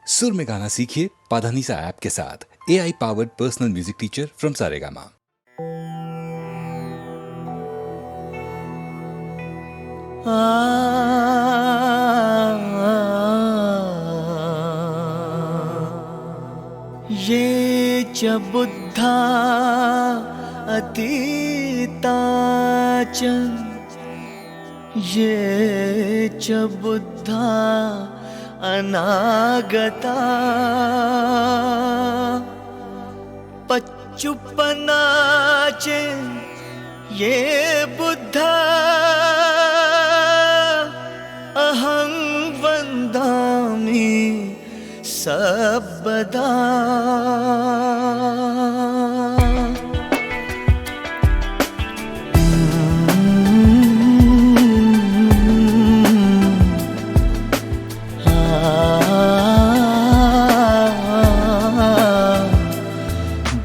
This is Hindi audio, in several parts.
सुर में गाना सीखिए पाधानीसा ऐप के साथ। AI powered personal music teacher from Saregama. ये च बुद्धा अतीता च ये च बुद्धा अनागता पच्चुपन्ना च ये बुद्धा अहं वन्दामि सर्वदा।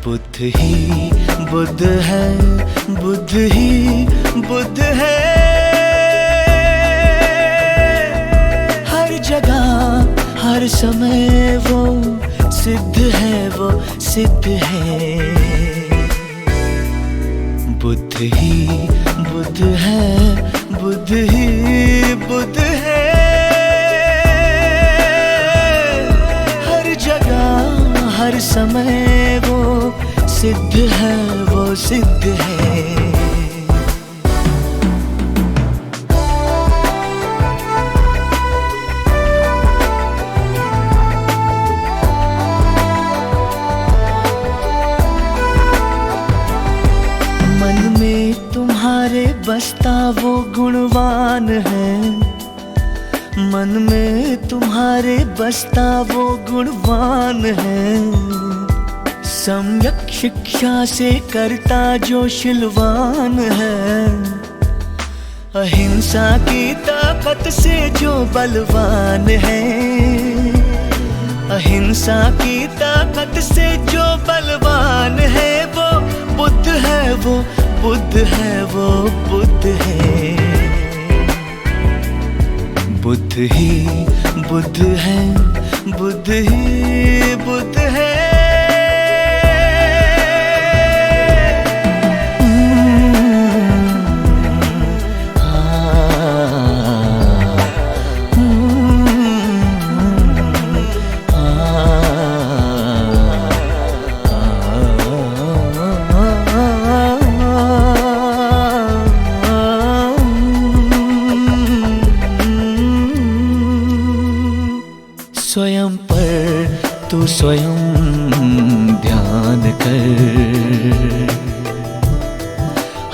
बुद्ध ही बुद्ध है, बुद्ध ही बुद्ध है, हर जगह हर समय वो सिद्ध है, वो सिद्ध है। बुद्ध ही बुद्ध है, बुद्ध ही बुद्ध है, हर जगह हर समय वो सिद्ध है, वो सिद्ध है। मन में तुम्हारे बसता वो गुणवान है, मन में तुम्हारे बसता वो गुणवान है। सम्यक शिक्षा से करता जो शिलवान है, अहिंसा की ताकत से जो बलवान है, अहिंसा की ताकत से जो बलवान है, वो बुद्ध है, वो बुद्ध है, वो बुद्ध है। बुद्ध ही बुद्ध है, बुद्ध ही बुद्ध है, स्वयं पर तू स्वयं ध्यान कर,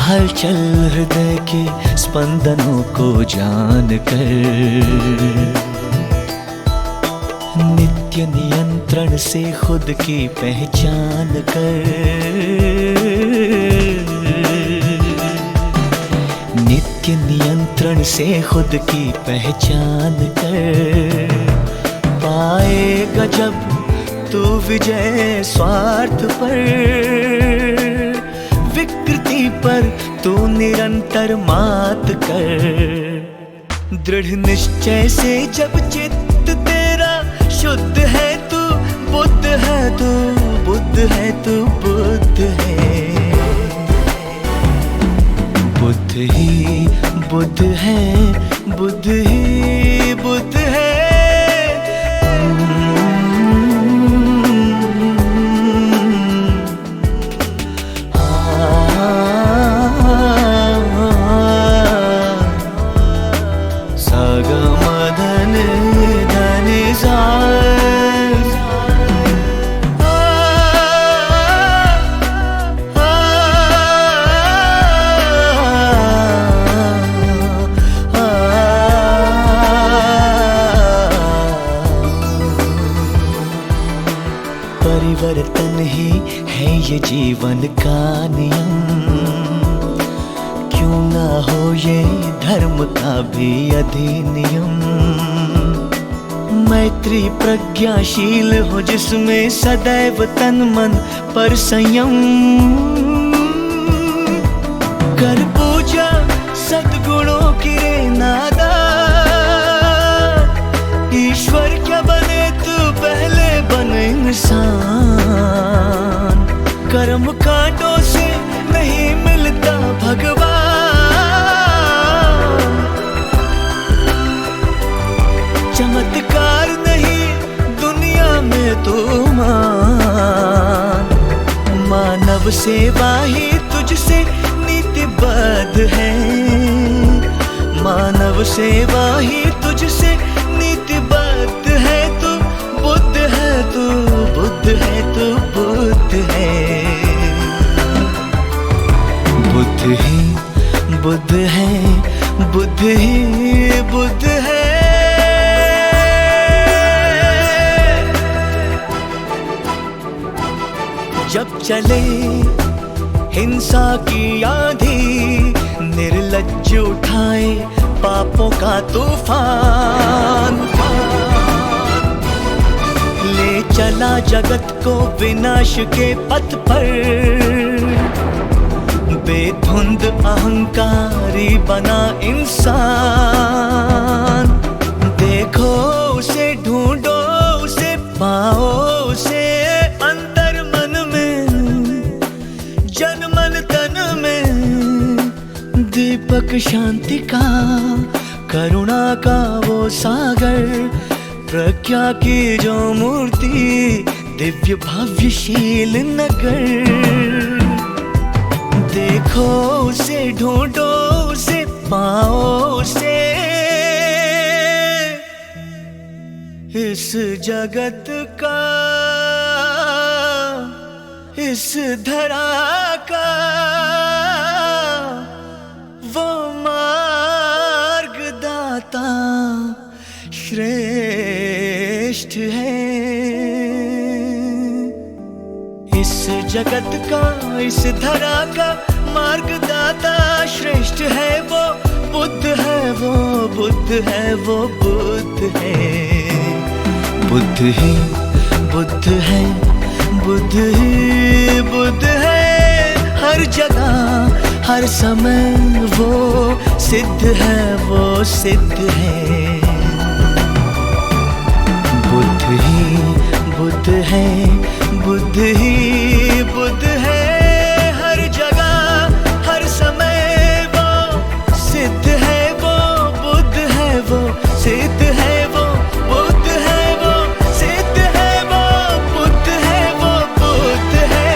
हलचल हृदय के स्पंदनों को जान कर, नित्य नियंत्रण से खुद की पहचान कर, नित्य नियंत्रण से खुद की पहचान कर। पाएगा जब तू विजय स्वार्थ पर, विकृति पर तू निरंतर मात कर। दृढ़ निश्चय से जब चित्त तेरा शुद्ध है, तू बुद्ध है, तू बुद्ध है, तू बुद्ध है। बुद्ध ही बुद्ध है, बुद्ध ही बुद्ध है, परिवर्तन ही है ये जीवन का नियम, क्यों ना हो ये धर्म का भी अधिनियम। मैत्री प्रज्ञाशील हो जिसमें सदैव तन मन पर संयम, कर पूजा सद्गुणों की रे नादा, ईश्वर क्या बने तू पहले इंसान। कर्म कांटों से नहीं मिलता भगवान, चमत्कार नहीं दुनिया में तो मान। मानव सेवा ही तुझसे नीतिबद्ध है, मानव सेवा ही तुझसे नीतिबद्ध है। तू बुद्ध है, तू बुद्ध है, तू बुद्ध है। बुद्ध ही बुद्ध है, बुद्ध ही बुद्ध है। जब चले हिंसा की आंधी, निर्लज्ज उठाए पापों का तूफान, ले चला जगत को विनाश के पथ पर। बेधुंद अहंकारी बना इंसान। देखो उसे, ढूंढो उसे, पाओ उसे अंतर मन में, जन मन तन में। दीपक शांति का, करुणा का वो सागर, प्रज्ञा की जो मूर्ति, दिव्य भव्यशील नगर। देखो उसे, ढूंढो उसे, पाओ उसे इस जगत का, इस धरा का वो मार्गदाता श्रेष्ठ है। इस जगत का, इस धरा का मार्गदाता श्रेष्ठ है। वो बुद्ध है, वो बुद्ध है, वो बुद्ध है। बुद्ध ही बुद्ध है, बुद्ध ही बुद्ध है। हर जगह हर समय वो सिद्ध है, वो सिद्ध है। बुद्ध ही बुद्ध है, बुद्ध ही बुद्ध है। हर जगह हर समय वो सिद्ध है, वो बुद्ध है, वो सिद्ध है। वो बुद्ध है, वो सिद्ध है, वो बुद्ध है, वो बुद्ध है।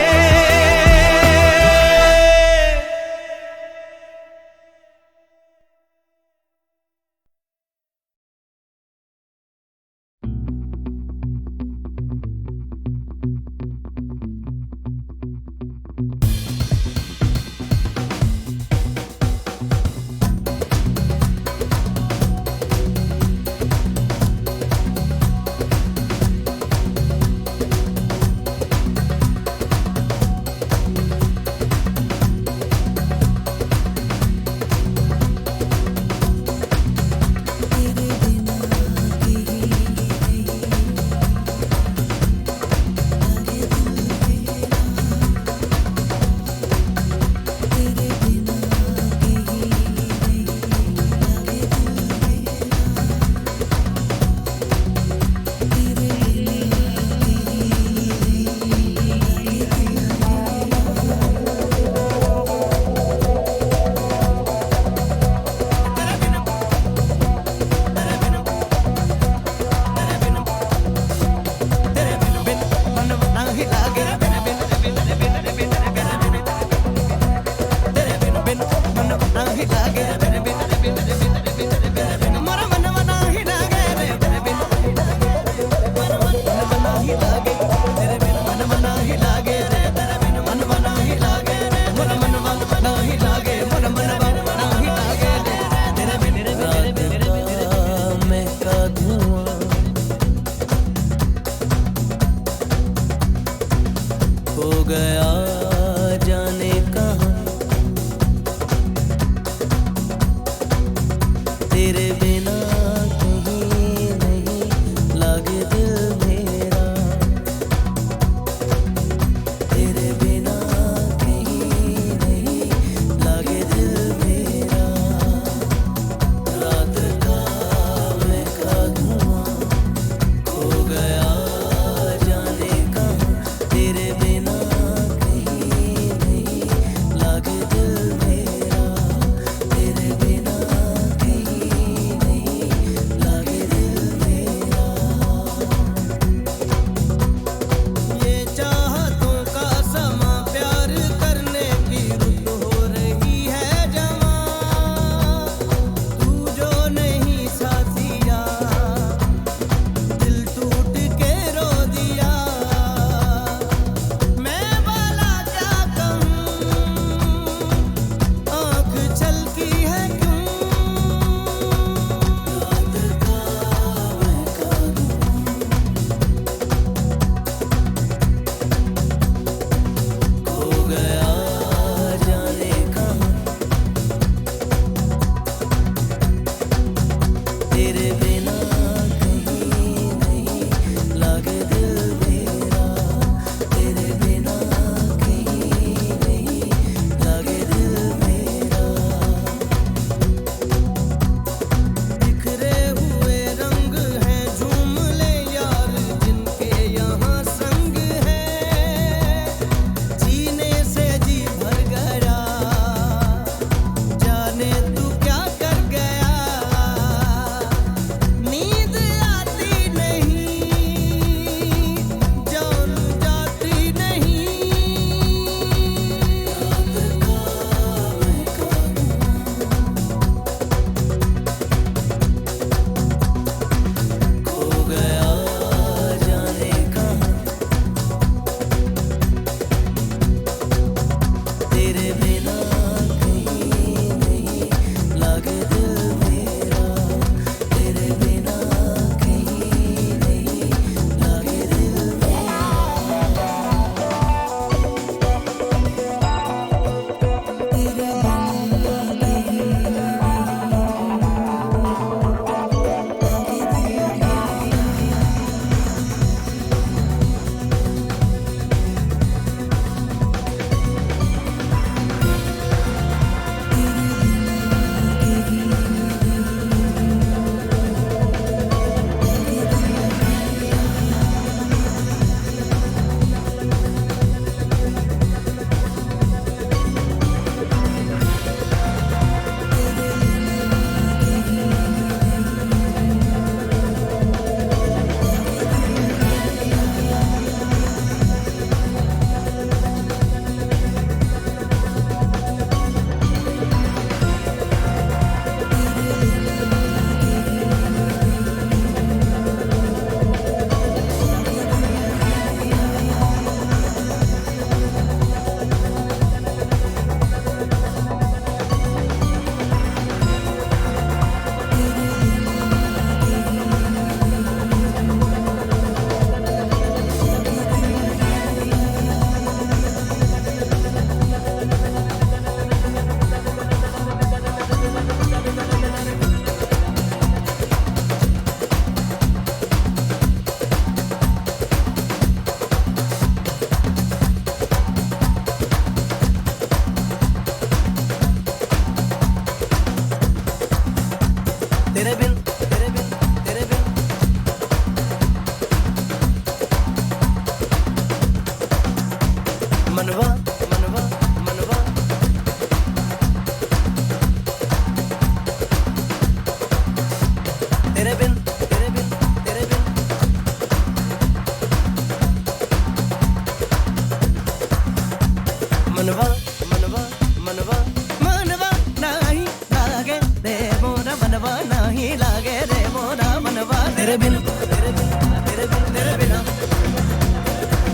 मनवा मनवा मनवा मनवा नहीं लागे रे मोरा मनवा नहीं लागे रे मोरा मनवा तेरे बिन तेरे बिन तेरे बिन तेरे बिना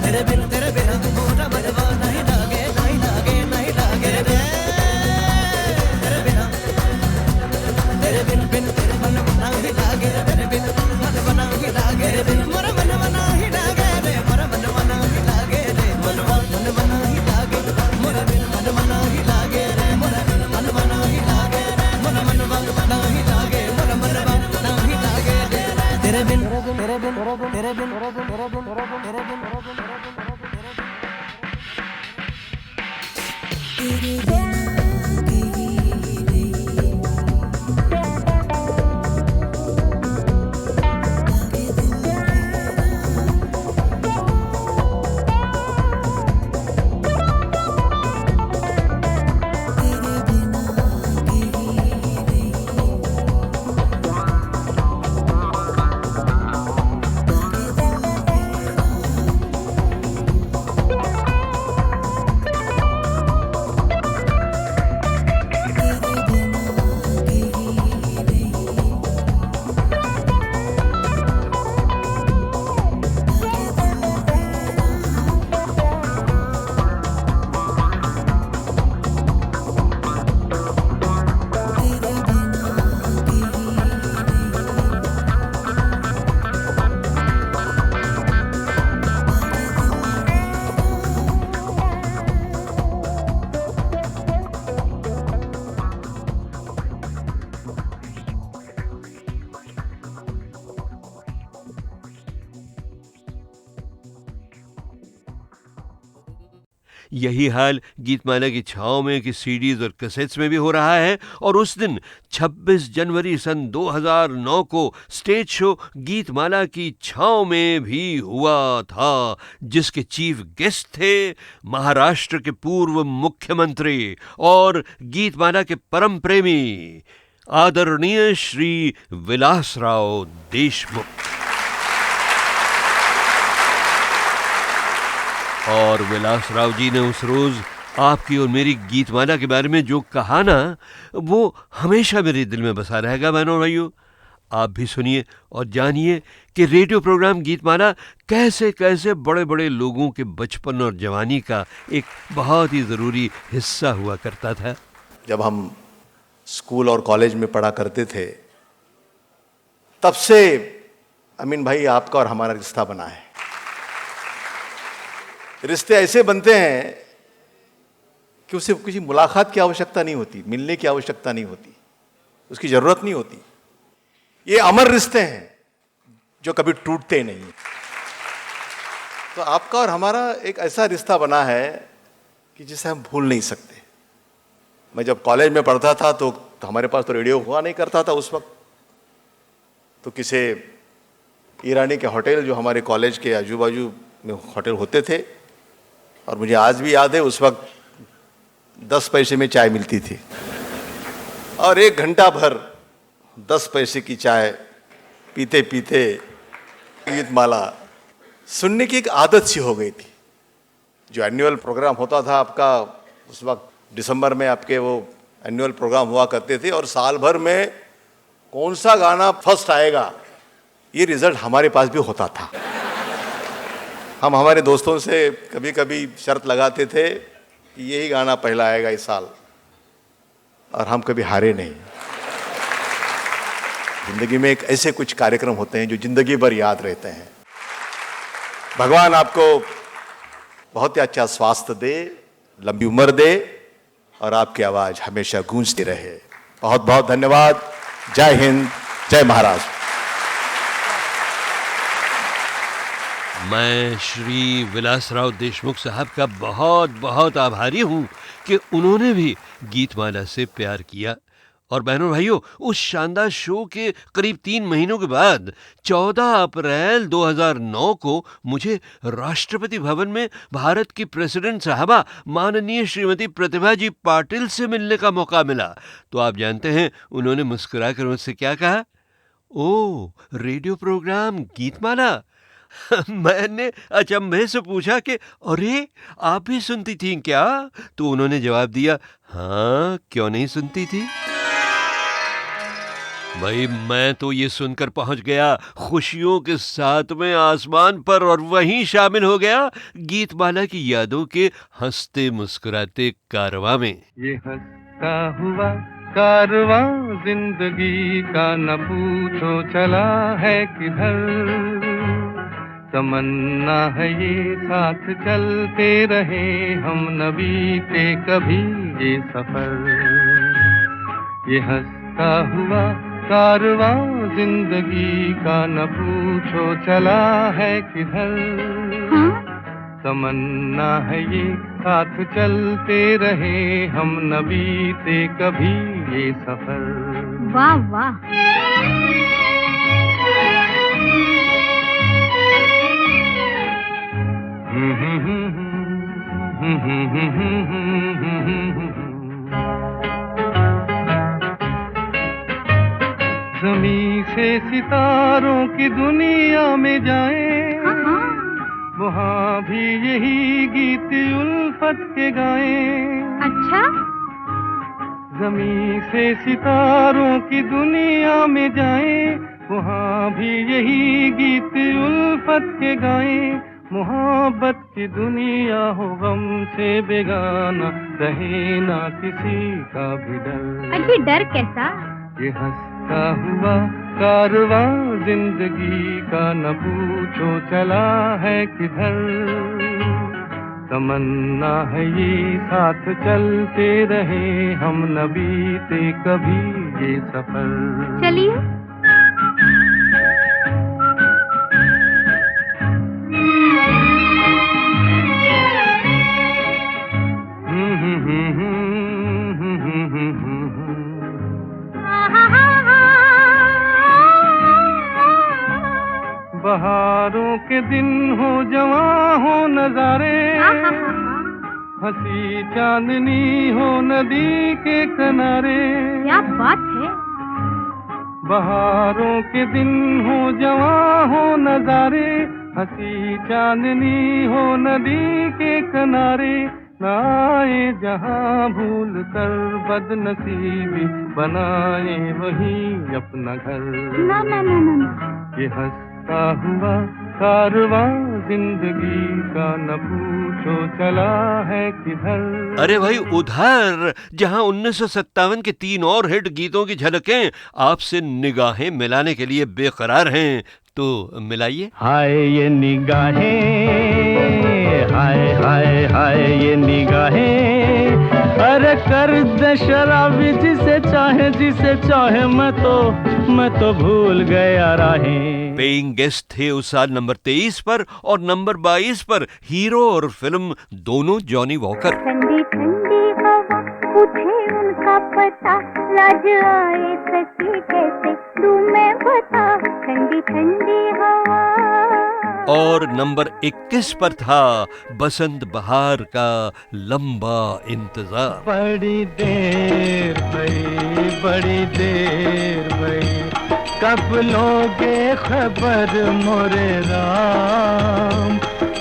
तेरे बिन तेरे बिना मोरा मनवा नहीं लागे नहीं लागे नहीं लागे रे तेरे बिना तेरे बिन बिन तेरे मनवा नहीं लागे तेरे बिन मनवा नहीं लागे रे मोरा मनवा नहीं लागे रे मोरा मनवा नहीं लागे रे मनवा मनवा नहीं लागे मोरा बिन मनवा नहीं लागे रे मोरा बिन मनवा नहीं लागे रे मोरा मनवा नहीं लागे मोरा मनवा नहीं लागे रे तेरे बिन तेरे बिन तेरे बिन तेरे बिन तेरे बिन तेरे बिन यही हाल गीतमाला की छाँव में की सीडीज और कैसेट्स में भी हो रहा है। और उस दिन 26 जनवरी सन 2009 को स्टेज शो गीतमाला की छाँव में भी हुआ था, जिसके चीफ गेस्ट थे महाराष्ट्र के पूर्व मुख्यमंत्री और गीतमाला के परम प्रेमी आदरणीय श्री विलासराव देशमुख। और विलासराव जी ने उस रोज आपकी और मेरी गीतमाला के बारे में जो कहा ना, वो हमेशा मेरे दिल में बसा रहेगा। बहनों भाइयों, आप भी सुनिए और जानिए कि रेडियो प्रोग्राम गीतमाला कैसे कैसे बड़े बड़े लोगों के बचपन और जवानी का एक बहुत ही ज़रूरी हिस्सा हुआ करता था। जब हम स्कूल और कॉलेज में पढ़ा करते थे, तब से अमीन भाई आपका और हमारा रिश्ता बना है। रिश्ते ऐसे बनते हैं कि उसे किसी मुलाकात की आवश्यकता नहीं होती, मिलने की आवश्यकता नहीं होती, उसकी जरूरत नहीं होती। ये अमर रिश्ते हैं जो कभी टूटते नहीं। तो आपका और हमारा एक ऐसा रिश्ता बना है कि जिसे हम भूल नहीं सकते। मैं जब कॉलेज में पढ़ता था तो हमारे पास तो रेडियो हुआ नहीं करता था उस वक्त। तो किसी ईरानी के होटल जो हमारे कॉलेज के आजू बाजू में होटल होते थे, और मुझे आज भी याद है उस वक्त 10 पैसे में चाय मिलती थी, और 1 घंटा भर 10 पैसे की चाय पीते पीते गीतमाला सुनने की एक आदत सी हो गई थी। जो एनुअल प्रोग्राम होता था आपका, उस वक्त दिसंबर में आपके वो एनुअल प्रोग्राम हुआ करते थे, और साल भर में कौन सा गाना फर्स्ट आएगा ये रिजल्ट हमारे पास भी होता था। हम हमारे दोस्तों से कभी कभी शर्त लगाते थे कि यही गाना पहला आएगा इस साल, और हम कभी हारे नहीं। जिंदगी में एक ऐसे कुछ कार्यक्रम होते हैं जो जिंदगी भर याद रहते हैं। भगवान आपको बहुत ही अच्छा स्वास्थ्य दे, लंबी उम्र दे, और आपकी आवाज हमेशा गूंजती रहे। बहुत बहुत धन्यवाद। जय हिंद, जय महाराष्ट्र। मैं श्री विलासराव देशमुख साहब का बहुत बहुत आभारी हूँ कि उन्होंने भी गीतमाला से प्यार किया। और बहनों भाइयों, उस शानदार शो के करीब 3 महीनों के बाद 14 अप्रैल 2009 को मुझे राष्ट्रपति भवन में भारत की प्रेसिडेंट साहबा माननीय श्रीमती प्रतिभा जी पाटिल से मिलने का मौका मिला। तो आप जानते हैं उन्होंने मुस्कुराकर मुझसे क्या कहा? ओ, रेडियो प्रोग्राम गीतमाला, मैंने अचंभे से पूछा कि अरे आप भी सुनती थीं क्या? तो उन्होंने जवाब दिया, हाँ क्यों नहीं सुनती थी। भाई मैं तो ये सुनकर पहुंच गया खुशियों के सातवें आसमान पर और वहीं शामिल हो गया गीतमाला की यादों के हंसते मुस्कुराते कारवां में। ये हंसता हुआ कारवां जिंदगी का न पूछो चला है किधर, तमन्ना है ये साथ चलते रहे हम न बीते कभी ये सफर। ये हंसता हुआ कारवां जिंदगी का न पूछो चला है किधर, तमन्ना है ये साथ चलते रहे हम न बीते कभी ये सफर। वाह वाह। ज़मीं से सितारों की दुनिया में जाएं, वहाँ भी यही गीत उल्फत के गाएं। अच्छा। ज़मीं से सितारों की दुनिया में जाएं, वहाँ भी यही गीत उल्फत के गाएं। मोहब्बत की दुनिया हो गम से बेगाना, रहे ना किसी का भी डर। अजी डर कैसा? ये हंसता हुआ कारवां जिंदगी का न पूछो चला है किधर, तमन्ना है ये साथ चलते रहे हम न बीते कभी ये सफर। चलिए। बहारों के दिन हो जवां हो नजारे, हंसी चांदनी हो नदी के किनारे। क्या बात है। बहारों के दिन हो जवां हो नजारे, हंसी चांदनी हो नदी के किनारे। ना आए जहां भूल कर बदनसीबी, बनाए वही अपना घर। ना ना ना ना ना। ये हंसता हुआ कारवां जिंदगी का न पूछो चला है किधर। अरे भाई उधर जहां 1957 के 3 और हिट गीतों की झलकें आपसे निगाहें मिलाने के लिए बेकरार हैं, तो मिलाइए। हाय ये निगाहें, हाय हाय हाय ये निगाहें, अरे कर दे शराबी जिसे चाहे मैं तो भूल गया राहें। पेइंग गेस्ट थे उस साल नंबर 23 पर और नंबर 22 पर हीरो और फिल्म दोनों जॉनी वॉकर। ठंडी ठंडी हवा पूछे उनका पता, लाज आए सकी कैसे दूं मैं बता। ठंडी ठंडी हवा। और नंबर 21 पर था बसंत बहार का लंबा इंतजार। बड़ी देर भई, कब लोगे खबर मोरे राम,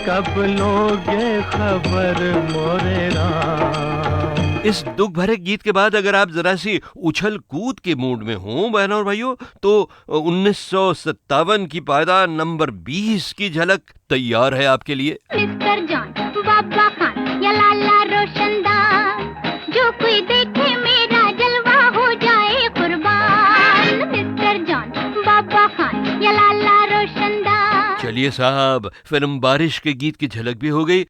कब लोगे खबर मोरे राम। इस दुख भरे गीत के बाद अगर आप जरा सी उछल कूद के मूड में हों बहनों और भाइयों, तो 1957 की पायदान नंबर 20 की झलक तैयार है आपके लिए। मिस्टर जॉन, बाबा खान या लाला रोशनदान, जो कोई देखे मेरा जलवा हो जाए कुर्बान। मिस्टर जॉन, बाबा खान या लाला रोशनदान। चलिए साहब, फिल्म बारिश के गीत की झलक भी हो गई।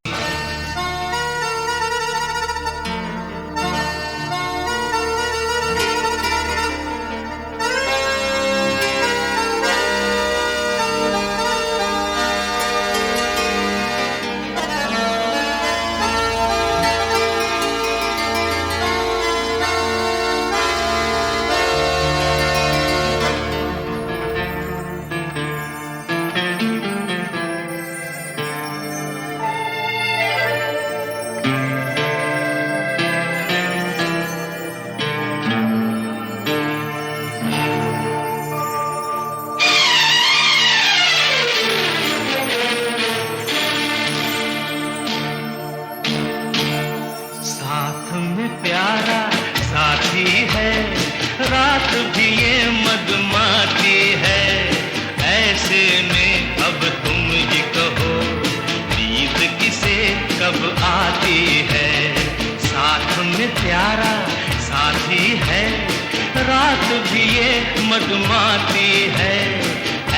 कब आती है, साथ में प्यारा साथी है, रात भी ये मधुमाती है,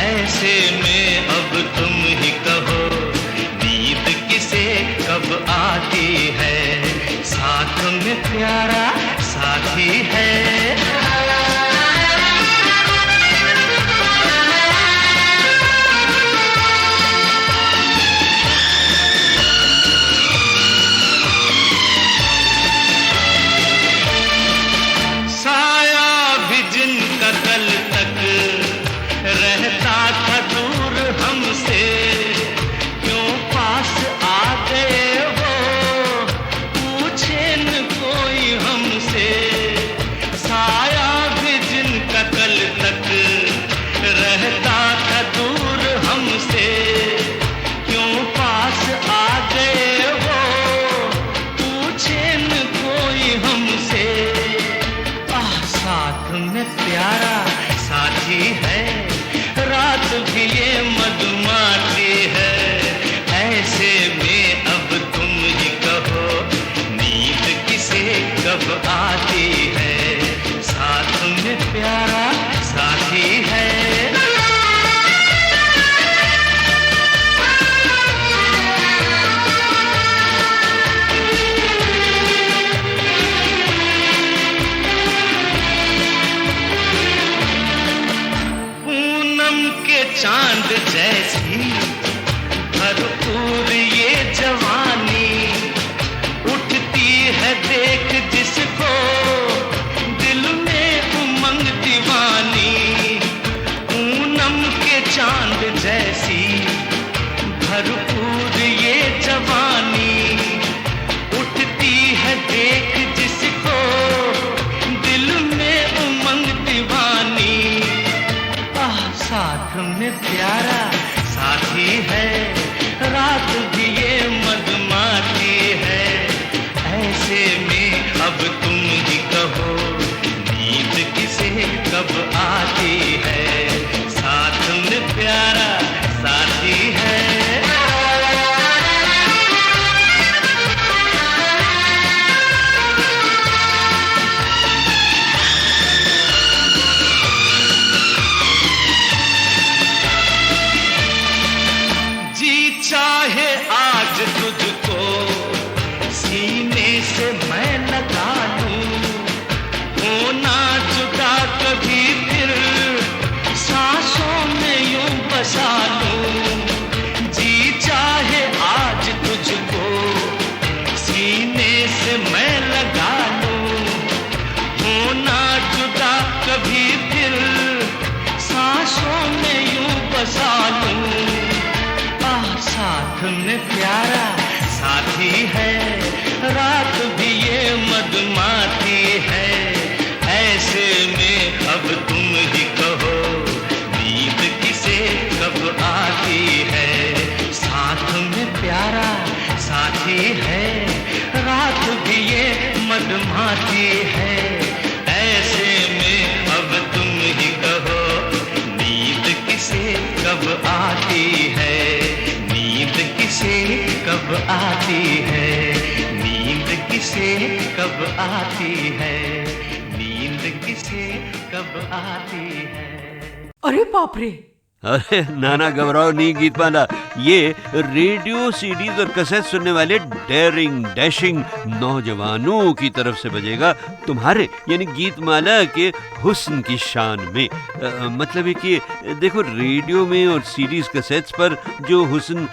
ऐसे में अब तुम ही कहो नींद किसे कब आती है, साथ में प्यारा साथी है। चांद जैसी भरपूर ये जवानी, उठती है देख जिसको दिल में उमंग दीवानी। पूनम के चांद जैसी भरपूर ये जवानी, उठती है देख जिसको दिल में उमंग दीवानी। साथ में प्यारा साथी है, रात भी ये मधुमाती है, ऐसे में अब तुम ही कहो नींद किसे कब आती है, साथ में प्यारा साथी है। चाहे आज तुझको सीने से मैं लगा लूं, होना जुदा कभी फिर सांसों में यूं बसा लूं। जी चाहे आज तुझको सीने से मैं लगा लूं, होना जुदा कभी फिर सांसों में यूं बसा लूं। साथ में प्यारा साथी है, रात भी ये मधुमाती है, ऐसे में अब तुम ही कहो नींद किसे कब आती है, साथ में प्यारा साथी है, रात भी ये मधुमाती है, ऐसे में अब तुम ही कहो नींद किसे कब आती है, नींद किसे कब आती है, नींद किसे कब आती है, नींद किसे कब आती है। अरे बाप रे! अरे नाना घबराओ नहीं गीतमाला, ये रेडियो सीडीज और कैसेट सुनने वाले डेयरिंग डैशिंग नौजवानों की तरफ से बजेगा तुम्हारे यानी गीतमाला के हुस्न की शान में। मतलब है कि देखो रेडियो में और सीडीज कैसेट्स पर जो हुस्न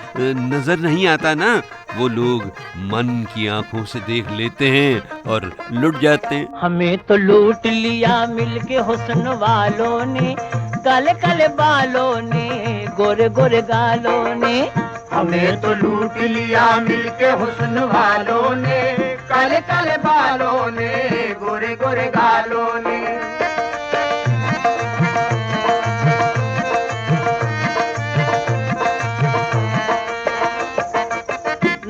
नजर नहीं आता ना, वो लोग मन की आंखों से देख लेते हैं और लुट जाते हैं। हमें तो लूट लिया मिलके हुस्न वालों ने, काले काले बालों ने, गोरे गोरे गालों ने। हमें तो लूट लिया मिलके हुस्न वालों ने, काले काले बालों ने, गोरे गोरे गालों ने।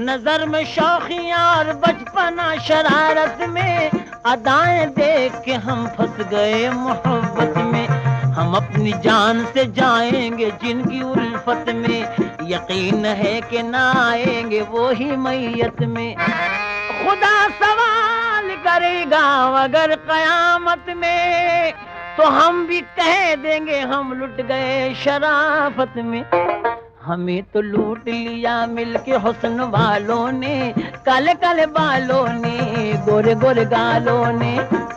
नजर में शौखियां और बचपना शरारत में, अदाएं देख के हम फंस गए मोहब्बत में। हम अपनी जान से जाएंगे जिनकी उल्फत में, यकीन है कि ना आएंगे वो ही मैयत में। खुदा सवाल करेगा अगर कयामत में, तो हम भी कह देंगे हम लुट गए शराफत में। हमें तो लूट लिया मिलके हुस्न वालों ने, काले काले बालों ने, गोरे गोरे गालों ने।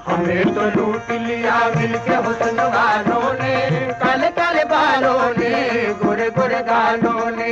हमें तो लूट लिया मिलके हुस्न वालों ने, काले काले बालों ने, गोरे गोरे गालों ने।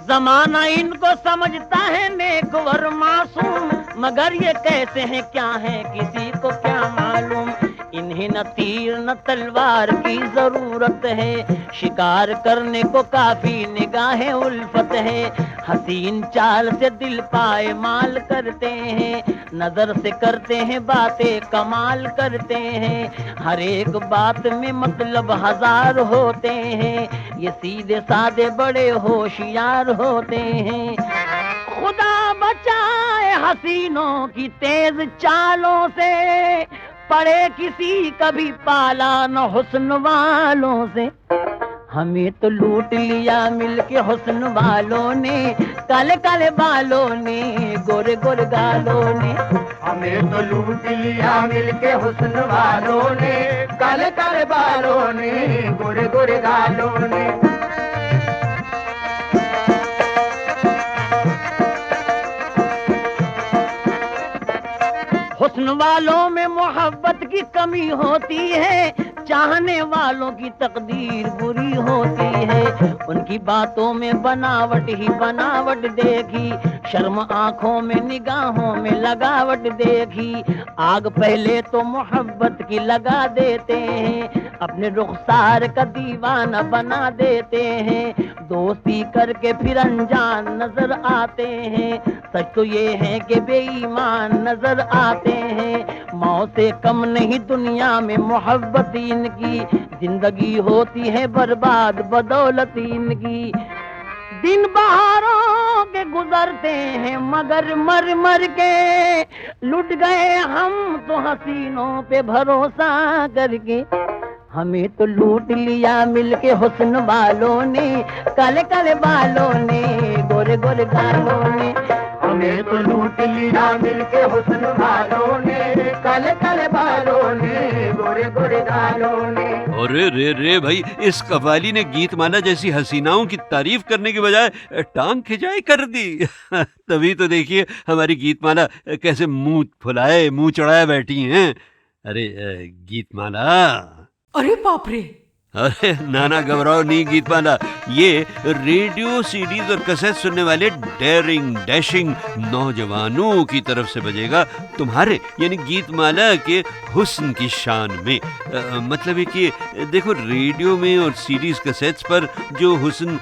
जमाना इनको समझता है नेकवर मासूम, मगर ये कैसे हैं क्या हैं किसी को क्या मालूम। इन्हें न तीर न तलवार की जरूरत है, शिकार करने को काफी निगाहें उल्फत है। हसीन चाल से दिल पाए माल करते हैं, नजर से करते हैं बातें कमाल करते हैं। हर एक बात में मतलब हजार होते हैं, ये सीधे साधे बड़े होशियार होते हैं। खुदा बचाए हसीनों की तेज चालों से, पड़े किसी कभी पाला न हुस्न वालों से। हमें तो लूट लिया मिलके हुस्न वालों ने, काले काले बालों ने, गोरे गोरे गालों ने। हमें तो लूट लिया मिलके हुस्न वालों ने, काले काले बालों ने, गोरे गोरे गालों ने। हुस्न वालों में मोहब्बत की कमी होती है, चाहने वालों की तकदीर बुरी होती है। उनकी बातों में बनावट ही बनावट देखी, शर्म आंखों में निगाहों में लगावट देखी। आग पहले तो मोहब्बत की लगा देते हैं, अपने रुखसार का दीवाना बना देते हैं। दोस्ती करके फिर अनजान नजर आते हैं, सच तो ये है कि बेईमान नजर आते हैं। मौत से कम नहीं दुनिया में मोहब्बत इनकी, जिंदगी होती है बर्बाद बदौलत इनकी। दिन बहारों के गुजरते हैं मगर मर मर के, लुट गए हम तो हसीनों पे भरोसा करके। हमें तो लूट लिया मिलके हुस्न वालों ने, काले काले बालों ने, गोरे गोरे गालों ने। हमें तो लूट लिया मिलके हुस्न वालों ने, काले काले बालों ने, गोरे गोरे गालों ने। अरे रे रे भाई, इस कव्वाली ने गीतमाला जैसी हसीनाओं की तारीफ करने के बजाय टांग खिंचाई कर दी। तभी तो देखिए हमारी गीतमाला कैसे मुंह फुलाए मुंह चढ़ाए बैठी हैं। अरे गीतमाला, अरे बाप रे, अरे नाना घबराओ नहीं गीतमाला, ये रेडियो सीडीज और कैसेट सुनने वाले डेयरिंग डैशिंग नौजवानों की तरफ से बजेगा तुम्हारे यानी गीतमाला के हुस्न की शान में। मतलब है कि देखो रेडियो में और सीडीज कैसेट्स पर जो हुस्न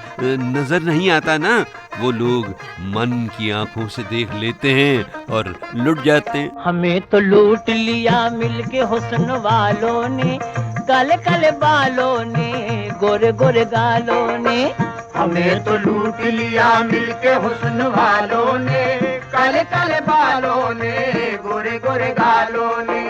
नजर नहीं आता ना, वो लोग मन की आंखों से देख लेते हैं और लुट जाते हैं। हमें तो लूट लिया मिलके हुस्न वालों ने, काले काले बालों ने, गोरे गोरे गालों ने। हमें तो लूट लिया मिलके हुस्न वालों ने, काले काले बालों ने, गोरे गोरे गालों ने।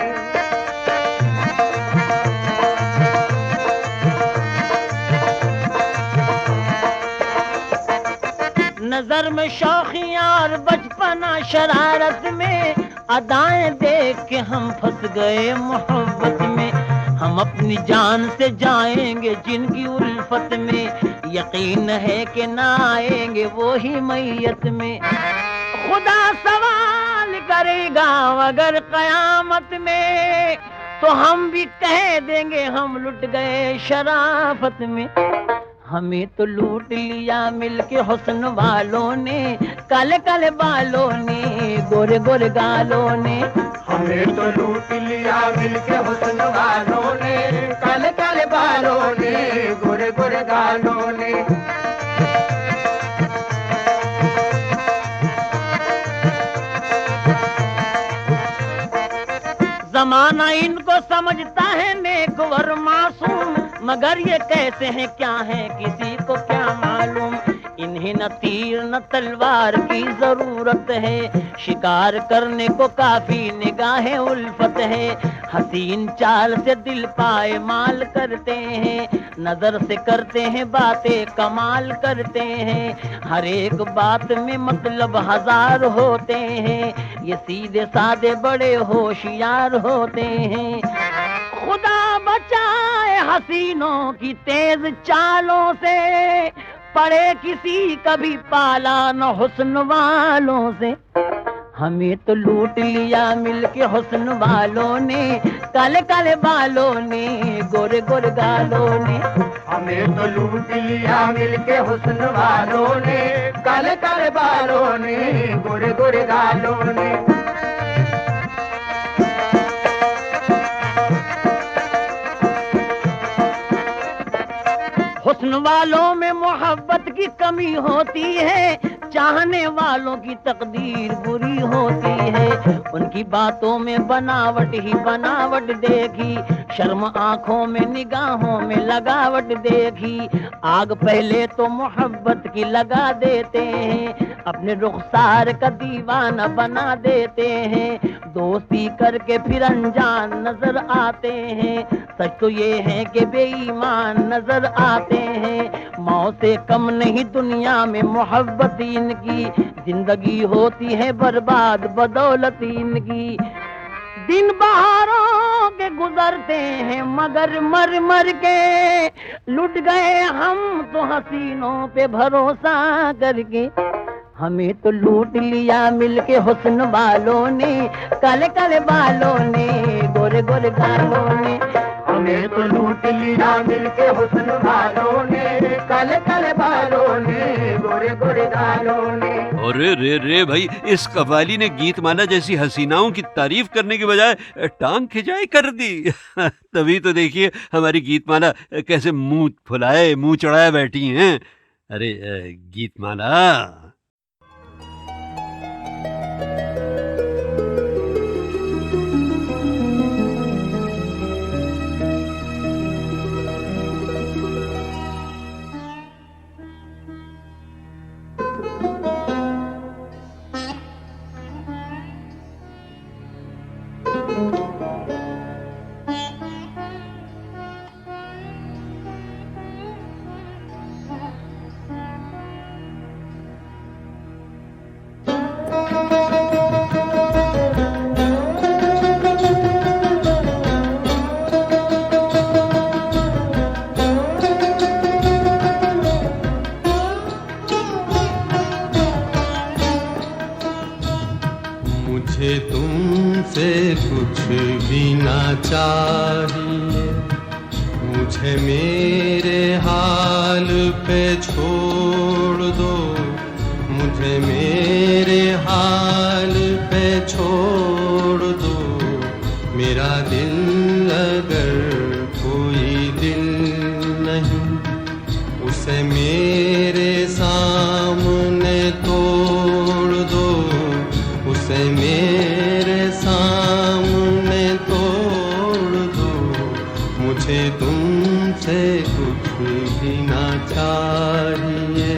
नजर में शौखियां और बचपना शरारत में, अदाएं देख के हम फंस गए मोहब्बत में। हम अपनी जान से जाएंगे जिनकी उल्फत में, यकीन है कि ना आएंगे वो ही मैयत में। खुदा सवाल करेगा अगर कयामत में, तो हम भी कह देंगे हम लुट गए शराफत में। हमें तो लूट लिया मिलके हुस्न वालों ने, काले काले बालों ने, गोरे गोरे गालों ने। हमें तो लूट लिया मिलके हुस्न वालों ने, काले काले बालों ने, गोरे गोरे गालों ने। जमाना इनको समझता है नेकवर मासूम, मगर ये कैसे हैं क्या हैं किसी को क्या मालूम। इन्हें इन्हें न तीर न तलवार की जरूरत है, शिकार करने को काफी निगाहें उल्फत है। हसीन चाल से दिल पाए माल करते हैं, नजर से करते हैं बातें कमाल करते हैं। हर एक बात में मतलब हजार होते हैं, ये सीधे साधे बड़े होशियार होते हैं। खुदा बचाए हसीनों की तेज चालों से, पड़े किसी कभी पाला न हुस्न वालों से। हमें तो लूट लिया मिलके हुस्न वालों ने, काले काले बालों ने, गोरे गोरे गालों ने। हमें तो लूट लिया मिलके हुस्न वालों ने, काले काले बालों ने, गोरे गोरे गालों ने। हुस्न वालों में मोहब्बत की कमी होती है, चाहने वालों की तकदीर बुरी होती है। उनकी बातों में बनावट ही बनावट देखी, शर्म आंखों में निगाहों में लगावट देखी। आग पहले तो मोहब्बत की लगा देते हैं, अपने रुखसार का दीवाना बना देते हैं। दोस्ती करके फिर अनजान नजर आते हैं, सच तो ये है कि बेईमान नजर आते हैं। मौत से कम नहीं दुनिया में मोहब्बत इनकी, जिंदगी होती है बर्बाद बदौलत इनकी। दिन बहारों के गुजरते हैं मगर मर मर के, लुट गए हम तो हसीनों पे भरोसा करके। हमें तो लूट लिया मिलके हुस्न वालों ने, काले काले बालों ने, गोरे गोरे गालों ने। हमें तो लूट लिया मिलके हुस्न वालों ने, काले काले बालों ने, गोरे गोरे गालों ने। अरे रे रे भाई, इस कव्वाली ने गीतमाला जैसी हसीनाओं की तारीफ करने के बजाय टांग खिंचाई कर दी। तभी तो देखिए हमारी गीतमाला कैसे मुंह फुलाए मुंह चढ़ाए बैठी हैं। अरे गीतमाला, मुझे तुमसे कुछ भी ना चाहिए, मुझे मेरे हाल पे छोड़ दो, मुझे मेरे हाल पे छोड़ दो। मेरा दिल अगर कोई दिल नहीं, उसे मेरे सामने तोड़ दो, उसे मेरे सामने तोड़ दो। मुझे तुमसे कुछ भी ना चाहिए।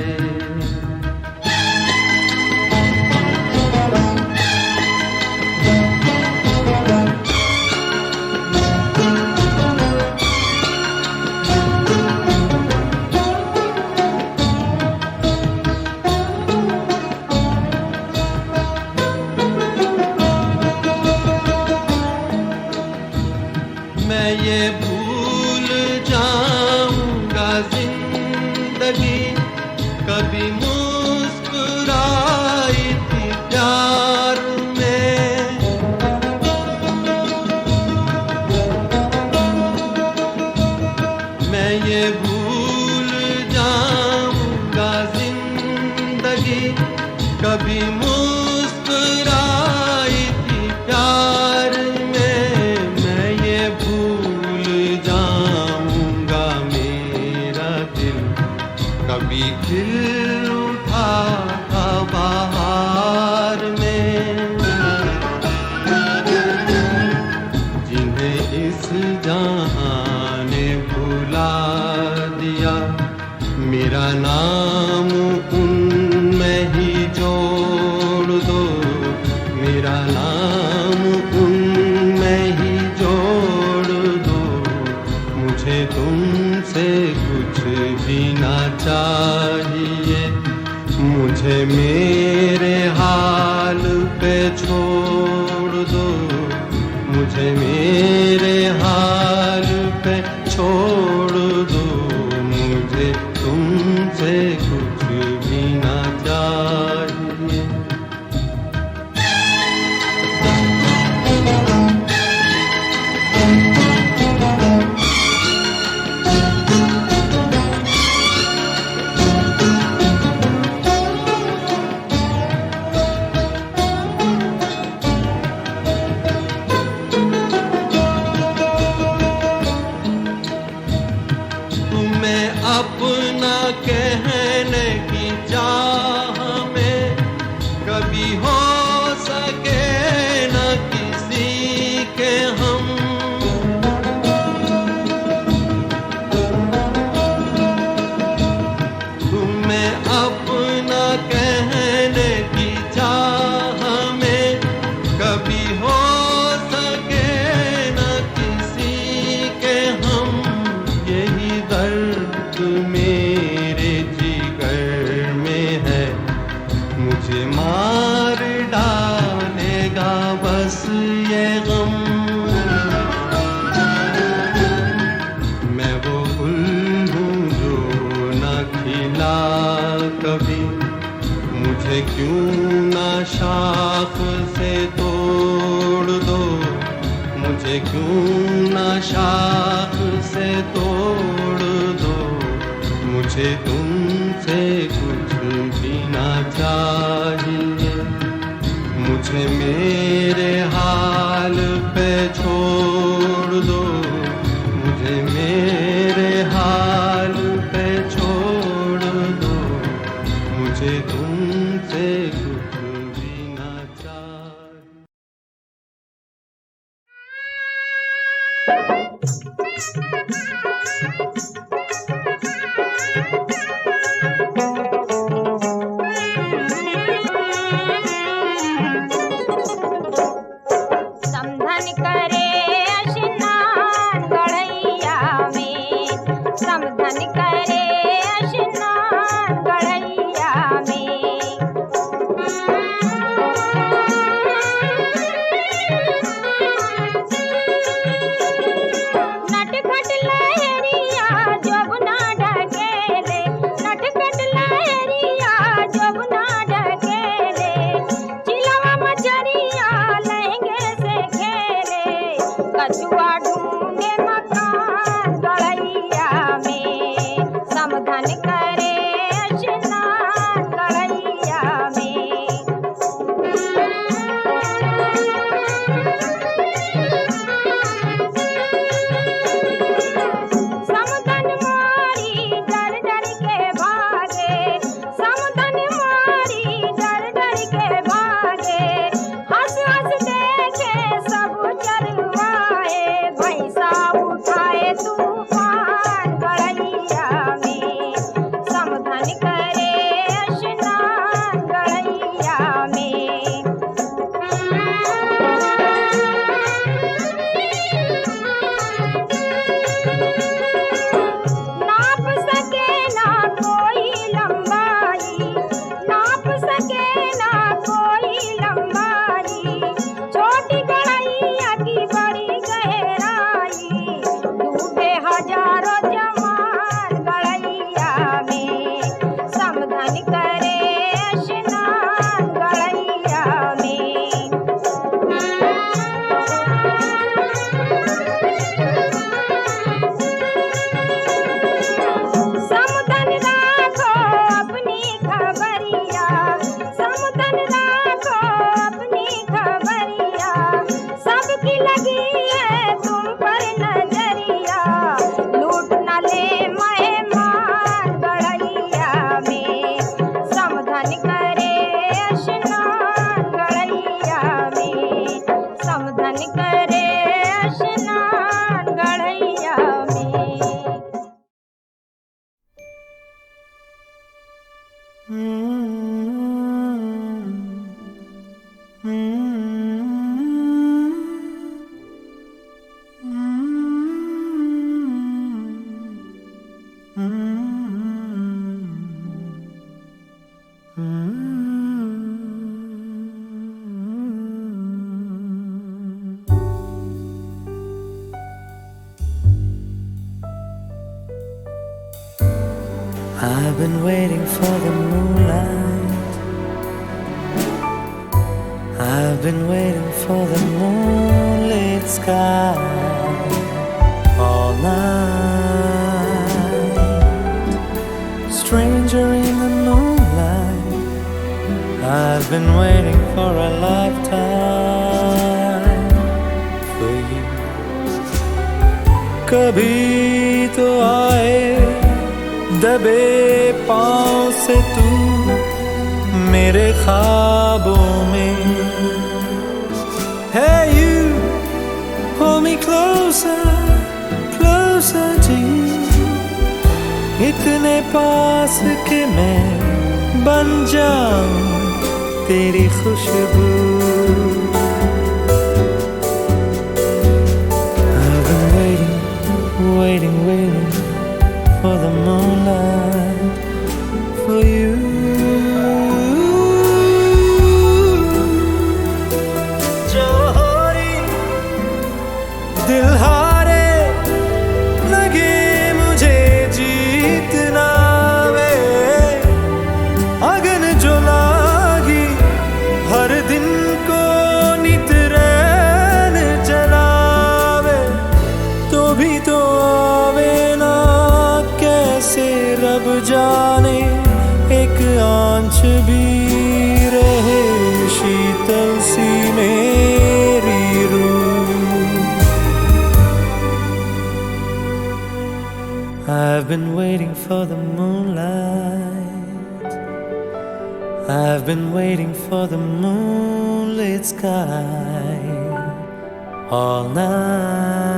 मैं ये भूल जाऊंगा जिंदगी कभी मुस्कुराई थी प्यार में। मैं ये भूल जाऊंगा जिंदगी कभी मुस्कुराई थी प्यार में। मैं ये भूल जाऊंगा मेरा दिल कभी खिल उठा था बहार में। जिन्हें इस जहां ने भुला दिया, मेरा नाम उन मुझे क्यों ना शाख से तोड़ दो, मुझे क्यों ना शाख से तोड़ दो, मुझे तुमसे कुछ भी ना चाहिए, मुझे मेरे हाल पे छोड़ दो, मुझे मेरे हाल पे छोड़ दो, मुझे तुमसे कुछ भी ना चाहिए। समधन करे स्नान गढ़ैया में, समधन करे स्नान गढ़ैया में। नटखट लहरिया जमुना ढकेले, नटखट लहरिया जमुना ढकेले, चिलवा मछरिया लहंगे से खेले, कछुआ ढूंढे मकान गढ़ैया में, समधन करे स्नान गढ़ैया में। समधन मारी डर डर के भागे, समधन मारी डर डर के भागे, हंस हंस देखे सब चरवाए, भैंसा उठाए तूफान गढ़ैया में, समधन करे स्नान गढ़ैया में। नाप सके ना कोई लंबाई, नाप सके ना कोई लंबाई, छोटी गढ़ैया की बड़ी गहराई, डूबे हजारों जवान गढ़ैया में, समधन करे स्नान गढ़ैया में। समधन राखो अपनी खबरिया, समधन राखो अपनी खबरिया, सबकी लगी है तुम पर नजरिया, लूट न ले मेहमान गढ़ैया में, समधन करे स्नान गढ़ैया में, समधन करे स्नान गढ़ैया में। I've been waiting for the moonlight, I've been waiting for the moonlit sky all night. Stranger in the moonlight, I've been waiting for a lifetime for you. कभी तो आए दबे पाँव से तू मेरे ख्वाबों में। Hey you, hold me closer, closer to you, इतने पास कि मैं बन जाऊं तेरी खुशबू। I've been waiting, waiting, waiting for the moonlight for you. जोहरी दिल हारे लगे मुझे जीतना वे, अगन जो ना तो आवे ना कैसे रब जाने, एक आंच भी रहे शीतल सी मेरी रूह। I've been waiting for the moonlight, I've been waiting for the moonlit sky all night.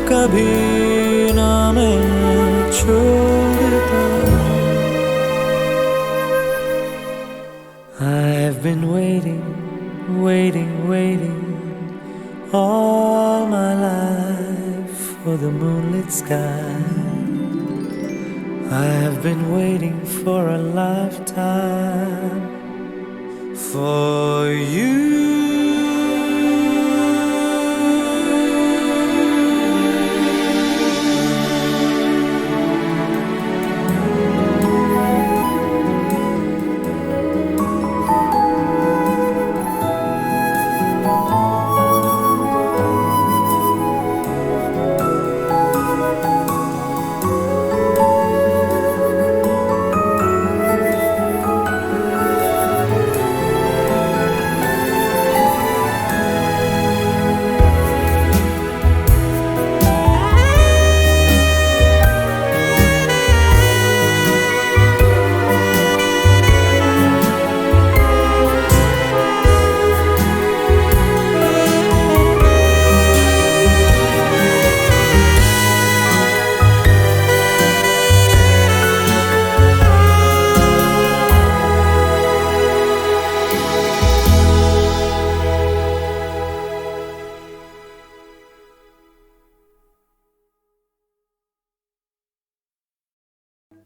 कभी ना मैं छोड़ता। I've been waiting, waiting, waiting all my life for the moonlit sky. I've been waiting for a lifetime for you.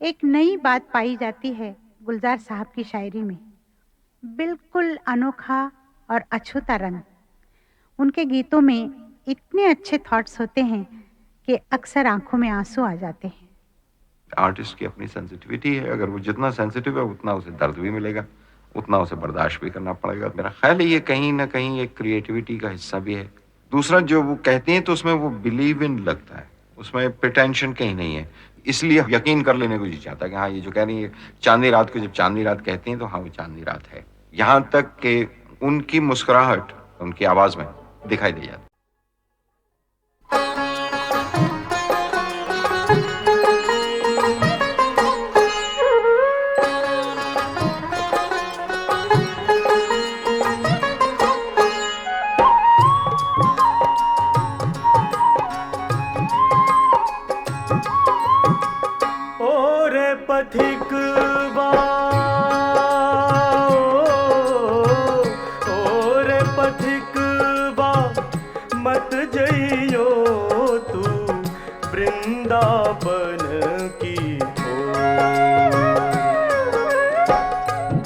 एक नई बात पाई जाती है गुलजार साहब की शायरी में, बिल्कुल अनोखा और अछूता रंग। उनके गीतों में इतने अच्छे थॉट्स होते हैं कि अक्सर आंखों में आंसू आ जाते हैं। आर्टिस्ट की अपनी सेंसिटिविटी है, अगर वो जितना सेंसिटिव है उतना उसे दर्द भी मिलेगा, उतना उसे बर्दाश्त भी करना पड़ेगा। मेरा ख्याल है ये कहीं ना कहीं एक क्रिएटिविटी का हिस्सा भी है। दूसरा, जो वो कहते हैं तो उसमें वो बिलीव इन लगता है, उसमें प्रिटेंशन कहीं नहीं है, इसलिए यकीन कर लेने को जी चाहता है कि हाँ ये जो कह रही है चांदनी रात को, जब चांदनी रात कहते हैं तो हाँ वो चांदनी रात है। यहाँ तक कि उनकी मुस्कुराहट उनकी आवाज में दिखाई दे जाती। पथिक रे पथिक मत जइयो तू वृंदावन की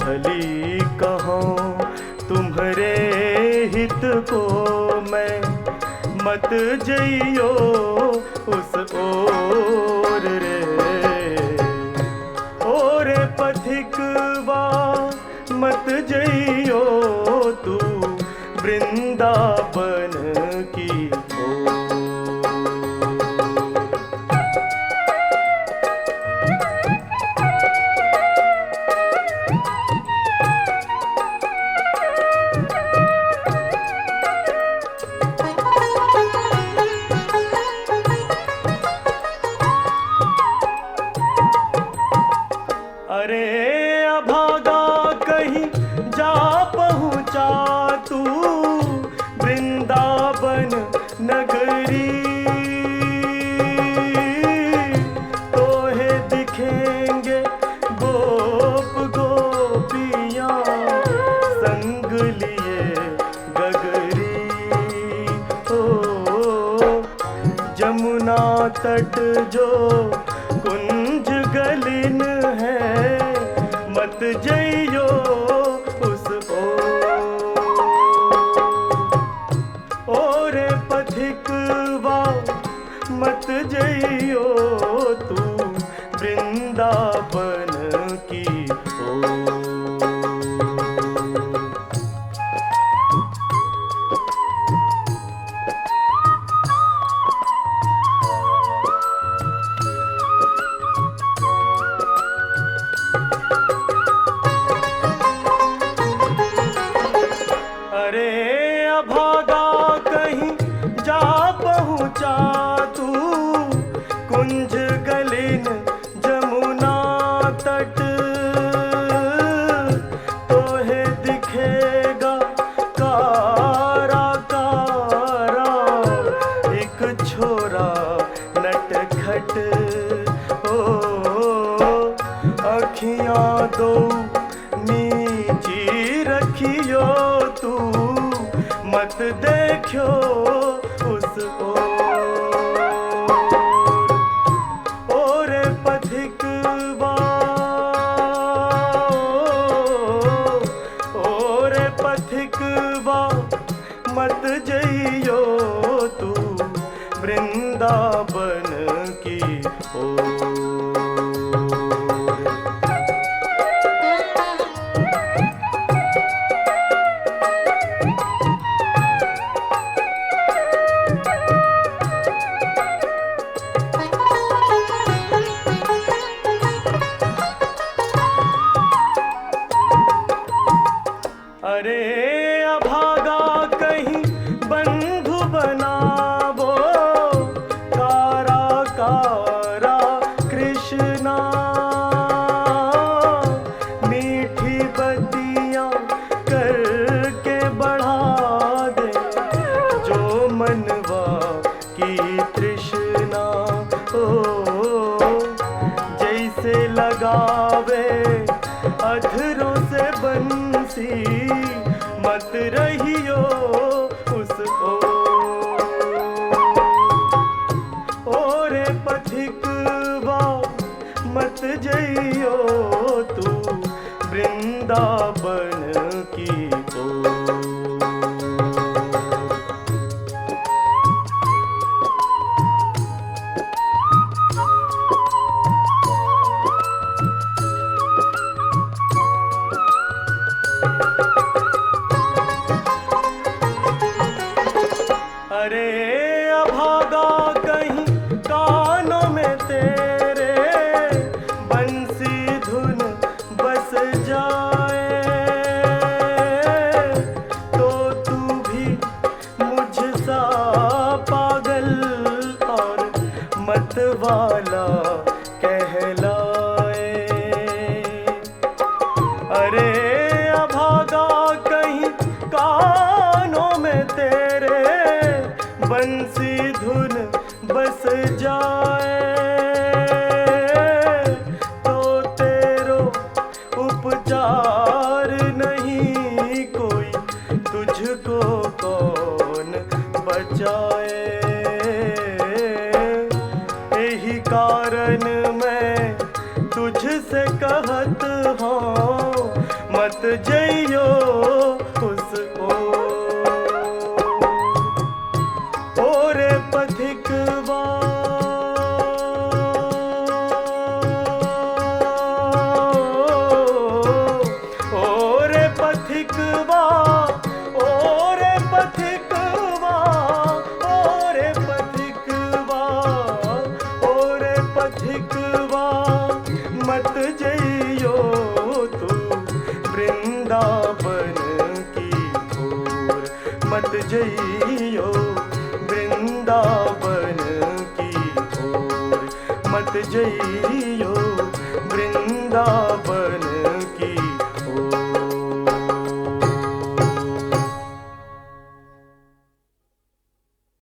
भली कहूँ तुम्हारे हित को मैं, मत जइयो उस ओर रे। ओरे पथिकवा मत जइयो तू वृंदावन की अरे अभागा कहीं जा पहुंचा तू वृंदावन नगरी, तो है दिखेंगे गोप गोपियां संग लिए गगरी। ओ जमुना तट जो कुंज गलिन है, मत जइयो उस ओर पथिकवा, मत जइयो तू वृंदावन की ओर। अरे अभागा कहीं जा पहुंचा तू कुंज गलिन जमुना तट, तो है दिखेगा कारा कारा एक छोरा नटखट। ओ अखियां दो नीची रखियो तू, मत देखियो उस ओर पथिकवा, ओर पथिकवा, मत जइयो तू वृंदावन की ओर। अरे अभागा कहीं बंधु बनावो कारा कारा कृष्णा, मीठी बतियां करके बढ़ा दे जो मनवा की तृष्णा। ओ जैसे लगावे अधरों से बंसी, मत रहियो उस ओर पथिकवा, मत जइयो तू वृंदावन की ओर। अरे अभागा कहीं कानों में तेरे बंसी धुन बस जाए, तो तू भी मुझसा पागल और मतवाला कहलाए। अरे अभागा कहीं कानों में तेरे बंसी धुन बस जाए, तो तेरो उपचार नहीं कोई, तुझको कौन बचाए। यही कारण मैं तुझसे कहत हूँ, मत जइयो उस ओर पथिकवा। ओर पथिकवा, ओर पथिकवा, ओर पथिकवा, ओर पथिकवा, मत जइयो तू वृंदावन की ओर, मत जइयो वृंदावन की ओर, मत जइयो